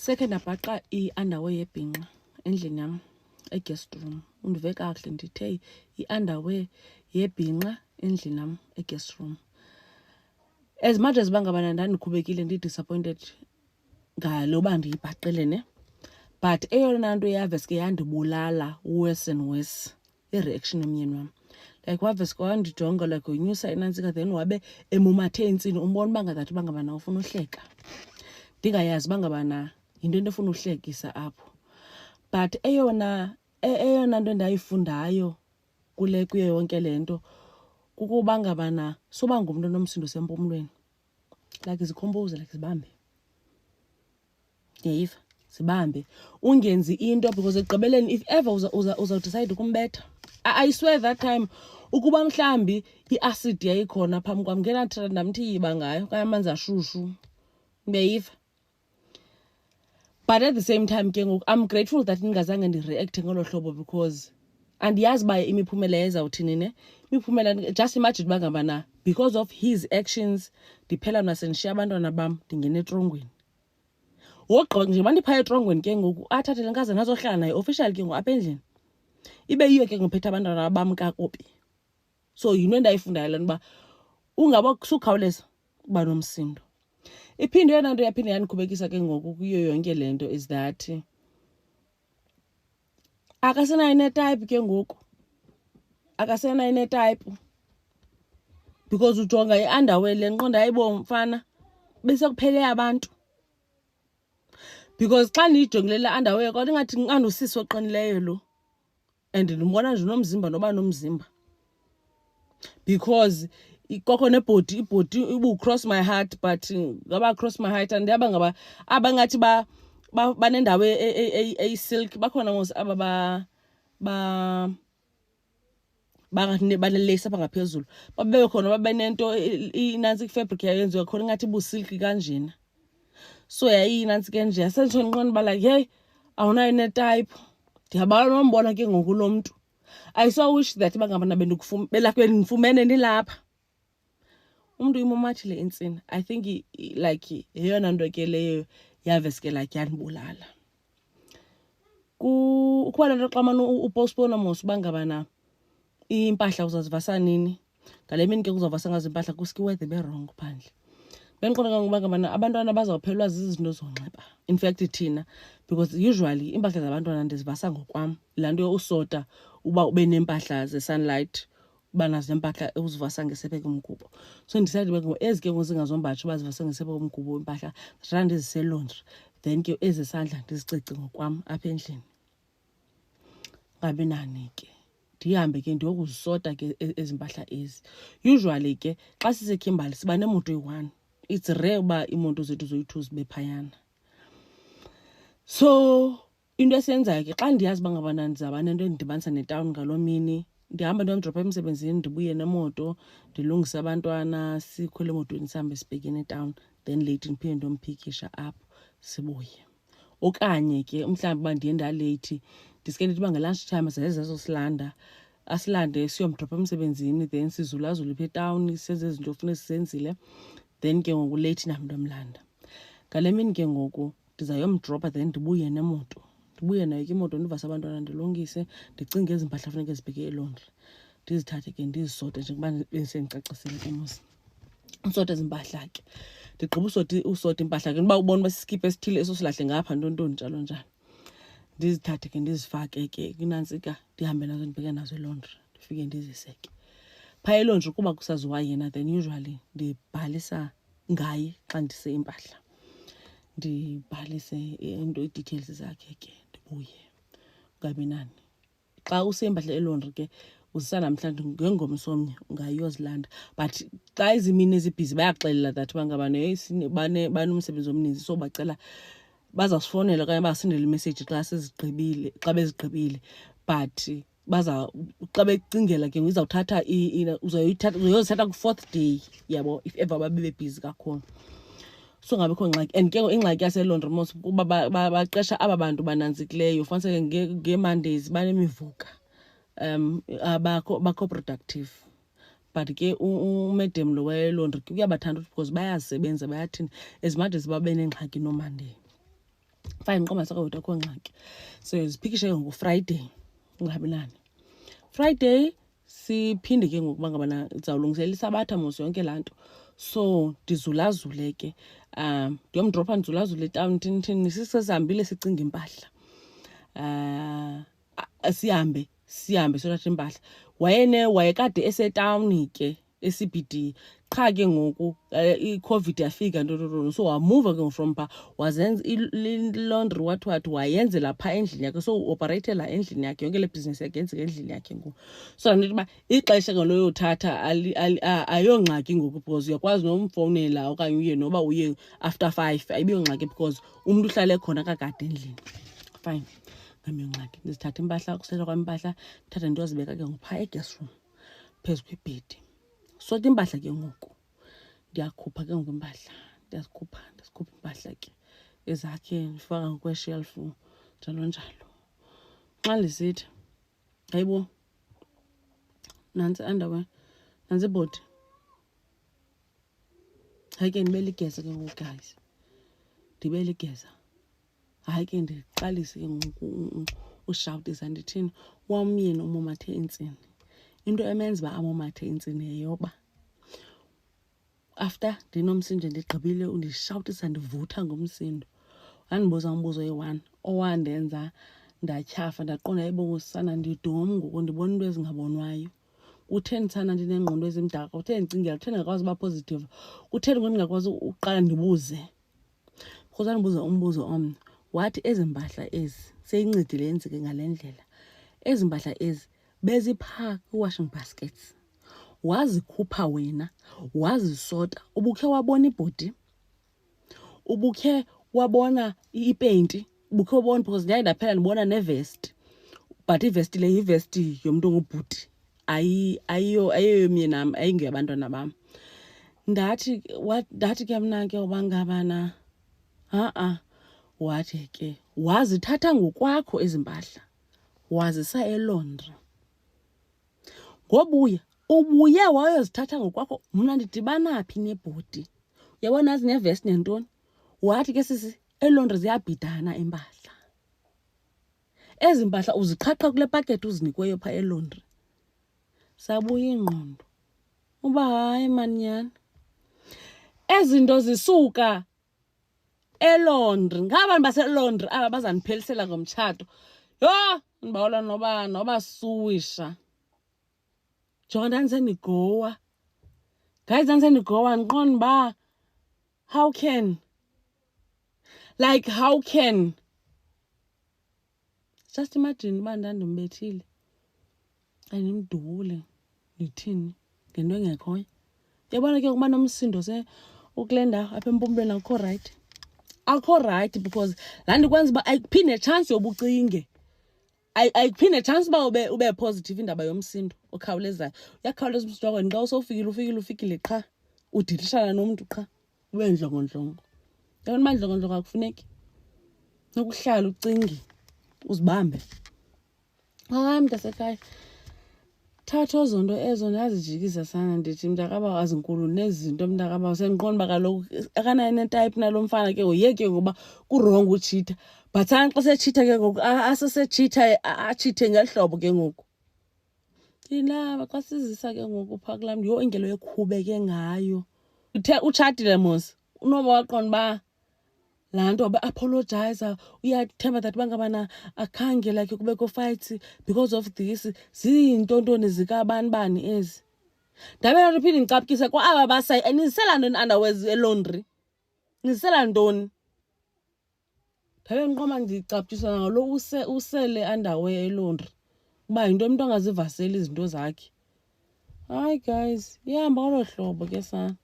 Second abhaqa i-underwear yebhinqa endlini yam e-guest room. Undive kakuhle ndithe i-underwear yebhinqa endlini yam e-guest room. As much as bangabana ndandikhubekile ndi-disappointed ngalo uba ndiyibhaqile ne, but eyona nto yaveske yandibulala worse and worse i-reaction yomyeni wam. Like waveske wandijonga like unyusa inantsika then wabe emumathe intsini umbona uba ngazathi bangabana ufuna uhleka. Ndingayazi bangabana yinto into efuna uhlekisa apho. But eyona nto endayifundayo kuyo yonke le nto kukuba ngabana soba ngumntu onomsindo sempumlweni. Like zikhompoze, like zibambe. Ndiyayiva, zibambe. Ungenzi into because ekugqibeleni if ever uza decide ukumbetha. I swear that time ukuba mhlambi iacid yayikhona phambi kwam ngenathanda ndamthiba ngayo kanye amanzi ashushu. Ndiyayiva. But at the same time ke ngoku I'm grateful that ndingazange ndireact ngolo hlobo because andiyazi uba imiphumela yazawuthini ne. Imiphumela just imagine uba ngabana because of his actions ndiphela nasendishiya abantwana bam ndingena etrongweni. Wogqiba nje bandiphaya etrongweni ke ngoku athathe le nkazana azohlala naye official ke ngoku apha endlini. Ibe yiyo ke ngophethe abantwana bam kakubi. So yinto endayifundayo lena uba ungaba kusukhawuleza uba nomsindo. Iphinde yona nto yaphinde yandikhubekisa ke ngoku kuyo yonke le nto is that akasenayo netype ke ngoku. Akasenayo netype because ujonga i-underwear le nqonda ayibo mfana bese kuphele abantu. Because xa ndiyijongile le underwear kodwa ingathi ngandusisi oqinileyo lo and ndimbona nje nomzimba noba nomzimba. Because ikoko nebhodi ibhodi ibu cross my heart but ngaba cross my heart and yaba ngaba abangathi banendawo silk bakhona mos aba banelesa apha ngaphezulu. Babe khona babenento inantsika fabric yayenziwa khona ingathi ibu silk kanjena. So yayinantsi ke nje asentsho nqona ba like hey awunayo netype. Ndiyabala nombona ke ngoku lo mntu. I so wish that bangabana bendifumene ndilapha. Umntu imumathile intsini. I think like yeyona nto ke leyo yaveske like yandibulala. Ukuba le nto xa mane upostpone mos bangabana impahla uzazivasa nini. Ngale mini ke kuzawuvasa ngazo impahla kuskiwe the be wrong phandle. Bendiqonda ngoba ngabana abantwana bazawuphelwa zizinto zonxiba. In fact thina because usually impahla zabantwana ndizivasa ngokwam. Laa nto usota uba ube nempahla ze-sunlight uba nazo impahla uzivasa ngesephe kumgubo. So ndicide uba ezi ke ngoku zingazombatsho uba zivasa ngesephe kumgubo impahla ndithatha ndizise-laundry then ke ezisandla ndizicece ngokwam apha endlini. Ngabi nani ke ndihambe ke ndiyokuzisota ke ezi mpahla ezi. Usually ke xa siseKimberley siba nemoto eyi-1. It's rare uba imoto zethu zoyi-2 zibe phayana. So into esiyenzayo ke xa ndiyazi uba ngabana ndizawuba nento endidibanisa netawuni ngaloo mini ndihamba ndiyomdropha emsebenzini ndibuye nemoto ndilungise abantwana sikhwele emotweni sihambe sibhekene etawuni then late ndiphinde ndomphikisha apho sibuye. Okanye ke mhlawumbi uba ndiye ndaleyithi ndiske ndithi uba nge-lunch time zezosilanda asilande siyomdropha emsebenzini then sizulazule apha etawuni senze izinto ofuna sisenzile then ke ngoku late nam ndomlanda. Ngale mini ke ngoku ndizayomdropha then ndibuye nemoto. Ndibuye nayo ke imoto ndivase abantwana ndilungise ndicinge ezi mpahla funeka zibheke e-laundry. Ndizithathe ke ndizisote njengoba bendisendicacisele ke mos. Usote ezi mpahla ke. Ndigqiba usote impahla ke uba ubona uba siskipa esithile eso silahle ngapha ntontoni njalo njalo. Ndizithathe ke ndizifake ke kwinantsika ndihambe nazo ndibheke nazo e-laundry ndifike ndiziseke. Phaya e-laundry kuba kusaziwa yena then usually ndibhalisa ngaye xa ndise impahla. Ndibhalise into i-details zakhe ke ndibuye. Ngabi nani. Xa usempahla e-laundry ke uzisa namhlanje ngengomso omnye ungayozilanda but xa izimini ezibhizi bayaxelela that bangabane banomsebenzi omninzi so bacela bazawusifonela okanye basendele imessage xa bezigqibile but xa becingela ke izawuthatha uzoyithatha ku-4th day yabo if ever babe bebhizi kakhulu. So ngabikho ingxaki and ke ingxaki yase-laundry mos kuba baqesha aba bantu banantsikileyo ufumaniseke ngee-Mondays banemivuka bakho productive but ke umedem lo we-laundry kuyabathanda because bayasebenza bayathini as much as babe nengxaki no-Monday. fine qoma sakho akho ngxaki. So ziphikishe ngoFriday ngabelani. Friday siphinde ke ngokuba ngabana izawulungiselela isabatha mos yonke lanto. So ndizulazule ke ndiyomdropa ndizulazule etown thini sisihambile sicinga impahla. Sihambe sodatha impahla. Wayekade esetown ke eCBD qha ke ngoku iCovid yafika nto so wamuva ke from pha wazenza ilaundry what wayenzela pha endlini yakhe so operatela endlini yakhe yonke le business yakhe yenzeka endlini yakhe ngoku. So ndithi ba ixesha ke loyothatha ayongxaki ngoku because uyakwazi nomfowunela okanye uye noba uye after 5 ayibiyongxaki because umuntu uhlale khona kakade endlini. Fine. Ngamiyongxaki ndizithatha impahla kusela kwempahla thatha into azibeka ke ngopha eguest room phezu kwebhedi. So impahla ke ngoku ndiyakhupha ke ngoku impahla ndizikhupha impahla ke ezakhe ndifaka ngokweshelf njalo njalo. Xa lisithi hayibo nansi underwear nansi body hayi ke ndibele igeza ke ngoku guys ndibele igeza. Hayi ke ndiqalise ke ngoku ushawutisa ndithini wamyeni umomathe intsini. Into emenza ba amomathe intsini yeyoba after ndinomsindo ndigqibile undishawutisa ndivutha ngomsindo. Wandibuza umbuzo oyi-1 owandenza ndatyhafa ndaqonda ebongisana ndidom ngoku ndibona into ezingabonwayo. Kutheni sana ndinengqondo ezimdaka kutheni ndicingela kutheni ngakwazi uba positive kutheni ngingakwazi uqala ndibuze khona ndibuza umbuzo omnye. Wathi ezi mpahla ezi seyincedile yenzeke ngale ndlela. Ezi mpahla ezi bezipha kwi-washing baskets. Wazikhupha wena wazisota. Ubukhe wabona ibhodi? Ubukhe wabona ipaint? Ubukhe wabona because ndiye ndaphela ndibona nevest. But ivest le yivest yomuntu ngubhuti. Ayiyo yomnyenam ayingeyabantwana bam. Ndathi ke mna ke ubangabana wathi ke wazithatha ngokwakho ezimpahla wazisa elaundry. Ngobuya ubuye wayozithatha ngokwakho mna ndidibana phi nebhodi uyabona nazi nevest nentoni. Wathi ke sisi elaundry ziyabhidana impahla. Ezi mpahla uziqhaqha kule packet uzinikweyo pha elaundry. Sabuya ingqondo uba hayi manyana ezinto zisuka elaundry ngabantu baselaundry aba bazaniphelisela ngomtshato. Yho ndibawela noba suwisha jonga ndandisendigowa guys ndandisendigowa ndiqonda uba how can just imagine uba ndandimbethile andimdubule ndithini ngento engekhoyo. Uyabona ke ukuba nomsindo ukule ndawo apha empumelweni akho right because laa nto ikwenza uba ayikuphi nechance yobucinge ayikuphi nechance uba ube positive indaba yomsindo okhawulezayo. Uyakhawuleza umsindo wakho xa ufikile qha udilishana nomntu qha ube ndlongondlongo. Yabona uba ndlongondlongo akufuneki nokuhlala ucinge uzibambe. Hayi mntasekhaya thatha zonto ezo ndazijikisa sana ndithi mntakaba azinkulu nezinto mntakaba sendiqonda uba kaloku akanayo netype nalo mfana ke uyeke ngoba kurong utshitha but xa setshitha ke ngoku asesetshitha atshithe ngehlobo ke ngoku. Thina xa sizisa ke ngoku phaa kulaa mntu yho ingelo ekhubeke ngayo utshatile mos unoba waqonda uba laa nto apologize uyathemba that bangabana akhange like kubekho fights because of this ziintontoni zikabanibani ezi. Ndabe ndiphinde ndicapukise kwa aba basayi nizisela ntoni underwears elaundry nizisela ntoni. Ndabe ndiqoma ndicapukiswa ngalo usele underwear elaundry uba yinto umntu angazivaseli izinto zakhe. Hayi guys ihamba ngolo hlobo ke sana.